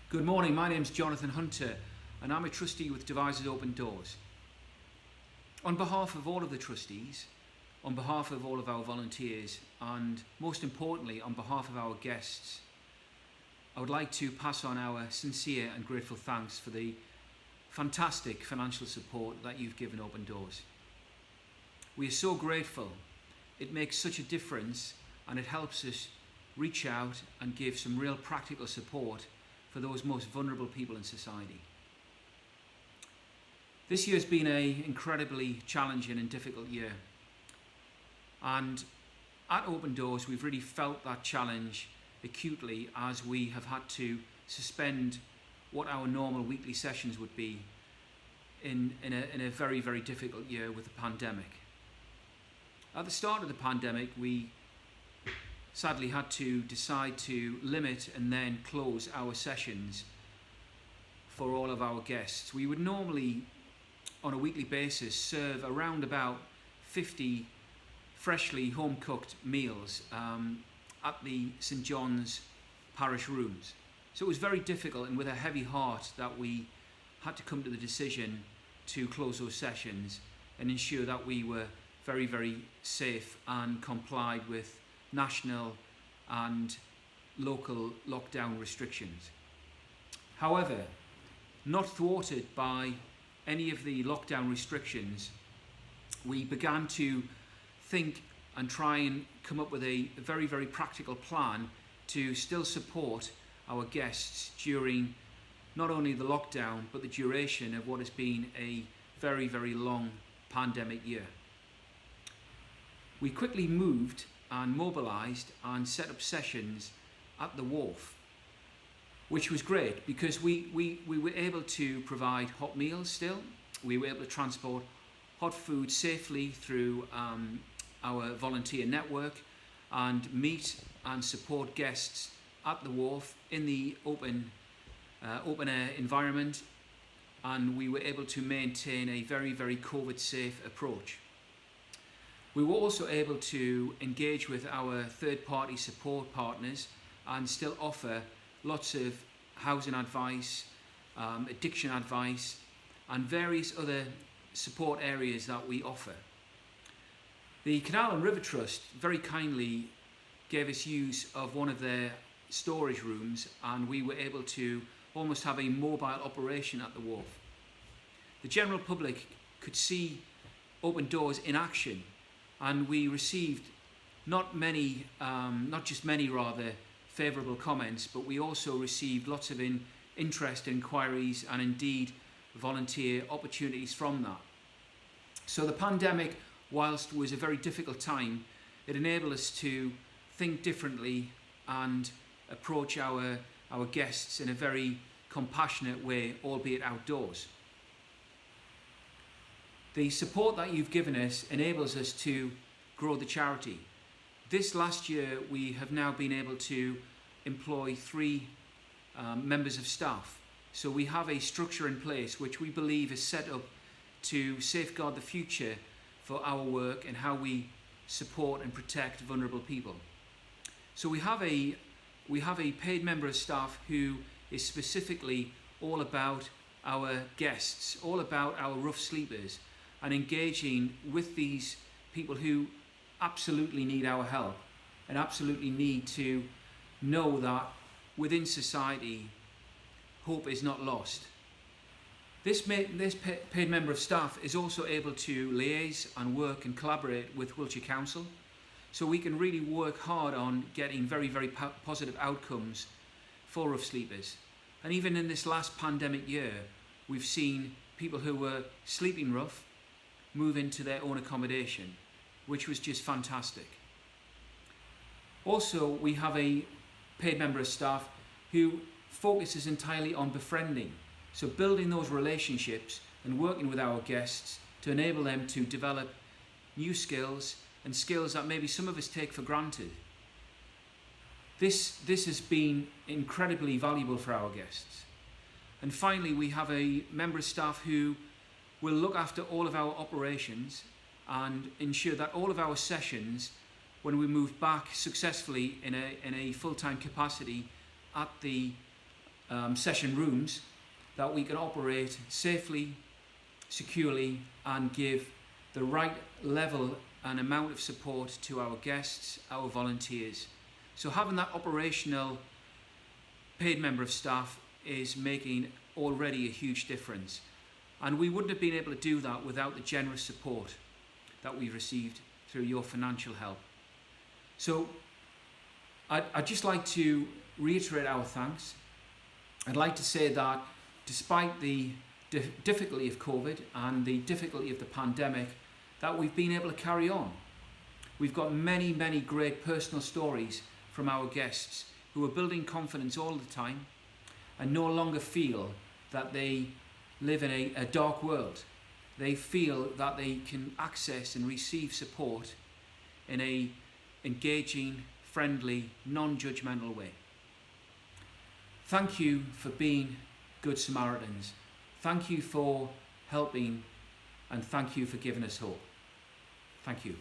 Good morning, my name's Jonathan Hunter and I'm a trustee with Devizes Open Doors. On behalf of all of the trustees, on behalf of all of our volunteers and most importantly on behalf of our guests, I would like to pass on our sincere and grateful thanks for the fantastic financial support that you've given Open Doors. We are so grateful. It makes such a difference and it helps us reach out and give some real practical support for those most vulnerable people in society. This year has been an incredibly challenging and difficult year, and at Open Doors we've really felt that challenge acutely as we have had to suspend what our normal weekly sessions would be in a very, very difficult year with the pandemic. At the start of the pandemic, we sadly had to decide to limit and then close our sessions for all of our guests. We would normally, on a weekly basis, serve around about 50 freshly home-cooked meals at the St John's Parish Rooms. So it was very difficult, and with a heavy heart that we had to come to the decision to close those sessions and ensure that we were very, very safe and complied with national and local lockdown restrictions. However, not thwarted by any of the lockdown restrictions, we began to think and try and come up with a very, very practical plan to still support our guests during not only the lockdown but the duration of what has been a very, very long pandemic year. We quickly moved and mobilised and set up sessions at the wharf, which was great because we were able to provide hot meals still. We were able to transport hot food safely through our volunteer network and meet and support guests at the wharf in the open air environment, and we were able to maintain a very, very COVID safe approach. We were also able to engage with our third-party support partners and still offer lots of housing advice, addiction advice, and various other support areas that we offer. The Canal and River Trust very kindly gave us use of one of their storage rooms, and we were able to almost have a mobile operation at the wharf. The general public could see Open Doors in action, and we received not just many favourable comments, but we also received lots of interest, inquiries, and indeed volunteer opportunities from that. So the pandemic, whilst was a very difficult time, it enabled us to think differently and approach our guests in a very compassionate way, albeit outdoors. The support that you've given us enables us to grow the charity. This last year we have now been able to employ 3 members of staff. So we have a structure in place which we believe is set up to safeguard the future for our work and how we support and protect vulnerable people. So we have a paid member of staff who is specifically all about our guests, all about our rough sleepers, and engaging with these people who absolutely need our help and absolutely need to know that within society hope is not lost. This paid member of staff is also able to liaise and work and collaborate with Wiltshire Council, so we can really work hard on getting very, very positive outcomes for rough sleepers. And even in this last pandemic year, we've seen people who were sleeping rough move into their own accommodation, which was just fantastic. Also, we have a paid member of staff who focuses entirely on befriending, so building those relationships and working with our guests to enable them to develop new skills and skills that maybe some of us take for granted. This has been incredibly valuable for our guests. And finally, we have a member of staff who will look after all of our operations and ensure that all of our sessions, when we move back successfully in a full-time capacity at the session rooms that we can operate safely, securely, and give the right level and amount of support to our guests, our volunteers. So having that operational paid member of staff is making already a huge difference. And we wouldn't have been able to do that without the generous support that we've received through your financial help. So I'd just like to reiterate our thanks. I'd like to say that despite the difficulty of COVID and the difficulty of the pandemic, that we've been able to carry on. We've got many, many great personal stories from our guests who are building confidence all the time and no longer feel that they live in a dark world. They feel that they can access and receive support in a engaging, friendly, non-judgmental way. Thank you for being Good Samaritans. Thank you for helping, and thank you for giving us hope. Thank you.